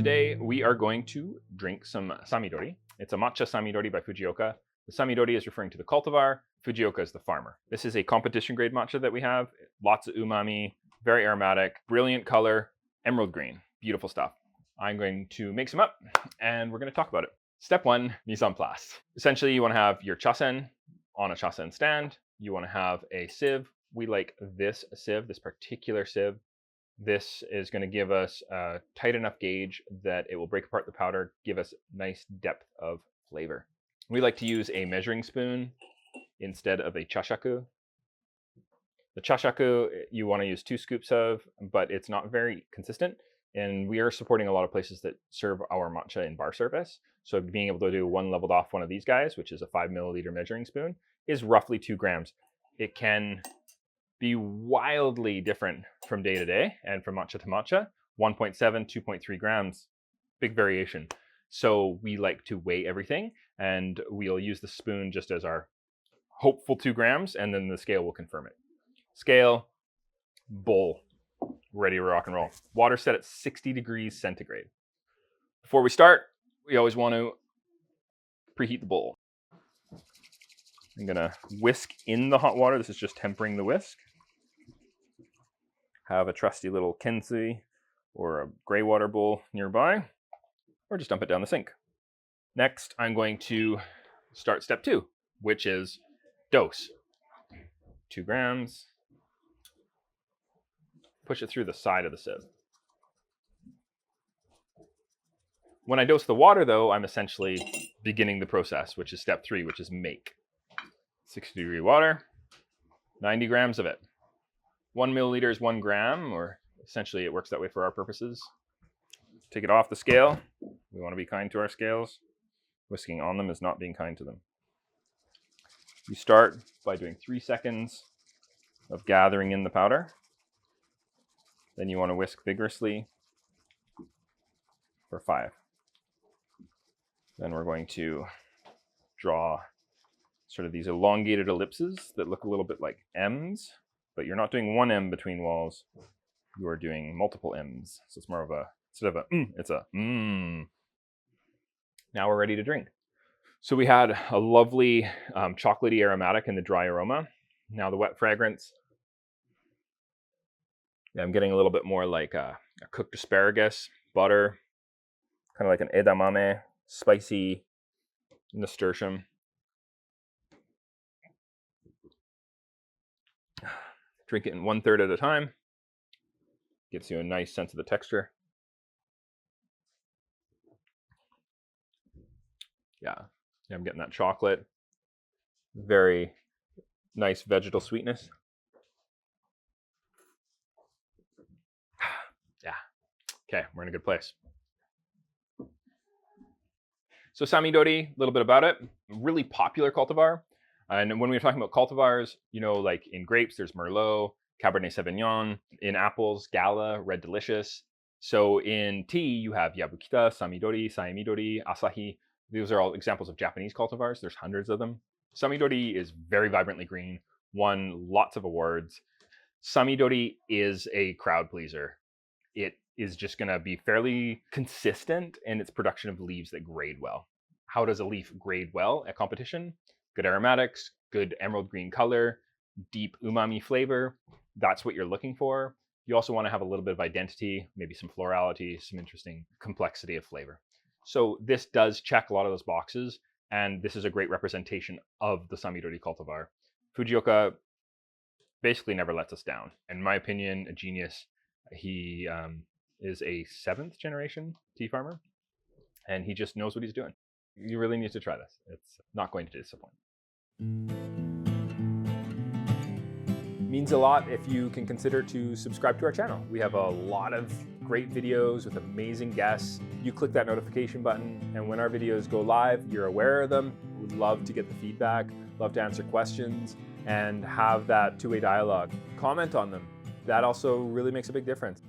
Today we are going to drink some Samidori. It's a Matcha Samidori by Fujioka. The Samidori is referring to the cultivar. Fujioka is the farmer. This is a competition grade matcha that we have. Lots of umami, very aromatic, brilliant color, emerald green. Beautiful stuff. I'm going to make some up and we're going to talk about it. Step 1, mise en place. Essentially, you want to have your chasen on a chasen stand. You want to have a sieve. We like this sieve, this particular sieve. This is going to give us a tight enough gauge that it will break apart the powder, give us nice depth of flavor. We like to use a measuring spoon instead of a chashaku. The chashaku you want to use 2 scoops of, but it's not very consistent. And we are supporting a lot of places that serve our matcha in bar service. So being able to do one leveled off one of these guys, which is a 5 milliliter measuring spoon, is roughly 2 grams. It can be wildly different from day to day and from matcha to matcha. 1.7, 2.3 grams, big variation. So we like to weigh everything and we'll use the spoon just as our hopeful 2 grams and then the scale will confirm it. Scale, bowl, ready to rock and roll. Water set at 60 degrees centigrade. Before we start, we always want to preheat the bowl. I'm gonna whisk in the hot water. This is just tempering the whisk. Have a trusty little kensui or a gray water bowl nearby, or just dump it down the sink. Next, I'm going to start step 2, which is dose. 2 grams. Push it through the side of the sieve. When I dose the water, though, I'm essentially beginning the process, which is step 3, which is make. 60 degree water, 90 grams of it. 1 milliliter is 1 gram, or essentially it works that way for our purposes. Take it off the scale. We want to be kind to our scales. Whisking on them is not being kind to them. You start by doing 3 seconds of gathering in the powder. Then you want to whisk vigorously for 5. Then we're going to draw sort of these elongated ellipses that look a little bit like M's, but you're not doing 1 M between walls. You are doing multiple M's. So it's more of a, instead of a it's a mm. Now we're ready to drink. So we had a lovely chocolatey aromatic in the dry aroma. Now the wet fragrance. Yeah, I'm getting a little bit more like a cooked asparagus, butter, kind of like an edamame, spicy nasturtium. Drink it in 1/3 at a time. Gives you a nice sense of the texture. Yeah, I'm getting that chocolate. Very nice vegetal sweetness. Yeah. Okay, we're in a good place. So Samidori, a little bit about it. Really popular cultivar. And when we were talking about cultivars, you know, like in grapes, there's Merlot, Cabernet Sauvignon. In apples, Gala, Red Delicious. So in tea, you have Yabukita, Samidori, Saemidori, Asahi. These are all examples of Japanese cultivars. There's hundreds of them. Samidori is very vibrantly green, won lots of awards. Samidori is a crowd pleaser. It is just going to be fairly consistent in its production of leaves that grade well. How does a leaf grade well at competition? Good aromatics, good emerald green color, deep umami flavor. That's what you're looking for. You also want to have a little bit of identity, maybe some florality, some interesting complexity of flavor. So this does check a lot of those boxes, and this is a great representation of the Samidori cultivar. Fujioka basically never lets us down. In my opinion, a genius. He is a 7th generation tea farmer, and he just knows what he's doing. You really need to try this. It's not going to disappoint. Means a lot if you can consider to subscribe to our channel. We have a lot of great videos with amazing guests. You click that notification button, and when our videos go live, you're aware of them. We'd love to get the feedback, love to answer questions, and have that two-way dialogue. Comment on them. That also really makes a big difference.